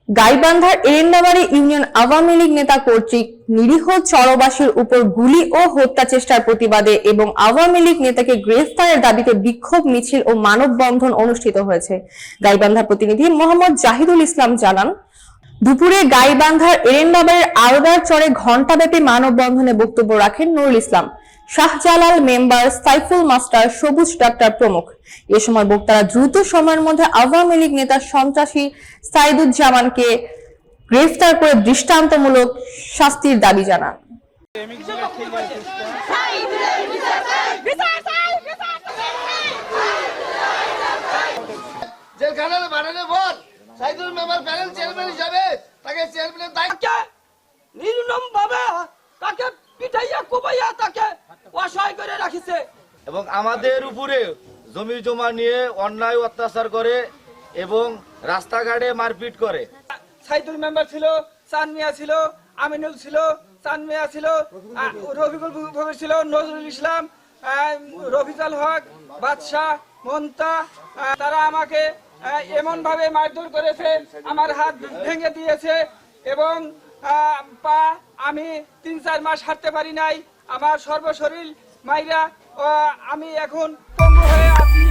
গাইবান্ধার এরেন্দাবাড়ি ইউনিয়ন আওয়ামী লীগ নেতা কর্তৃক নিরীহ চরবাসীর উপর গুলি ও হত্যা চেষ্টার প্রতিবাদে এবং আওয়ামী লীগ নেতাকে গ্রেফতারের দাবিতে বিক্ষোভ মিছিল ও মানববন্ধন অনুষ্ঠিত হয়েছে। গাইবান্ধার প্রতিনিধি মোহাম্মদ জাহিদুল ইসলাম জানান, দুপুরে গাইবান্ধার এরেন্দাবাড়ির আরদার চরে ঘণ্টাব্যাপী মানববন্ধনে বক্তব্য রাখেন নুরুল ইসলাম, শাহজালাল মেম্বার, সাইফুল মাস্টার, সবুজ ডাক্তার প্রমুখ। এ সময় বক্তারা দ্রুত সময়ের মধ্যে আওয়ামী লীগ নেতা সন্ত্রাসী সাইদুজ্জামানকে গ্রেফতার করে দৃষ্টান্তমূলক শাস্তির দাবি জানান। এবং আমাদের উপরে জমি জমা নিয়ে অন্যায় অত্যাচার করে এবং রাস্তাঘাটে মারপিট করে। সাইদুল মেম্বার ছিল, চান মিয়া ছিল, আমিনুল ছিল, চান মিয়া ছিল, রফিকুল ভবির ছিল, নজরুল ইসলাম, রফিজাল হক, বাদশাহ, মন্তা। তারা আমাকে এমন ভাবে মারধর করেছে, আমার হাত ভেঙে দিয়েছে এবং পা আমি ৩-৪ মাস হাঁটতে পারি নাই। আমার সর্বশরীর মাইরা আমি এখন পঙ্গু হয়ে আছি।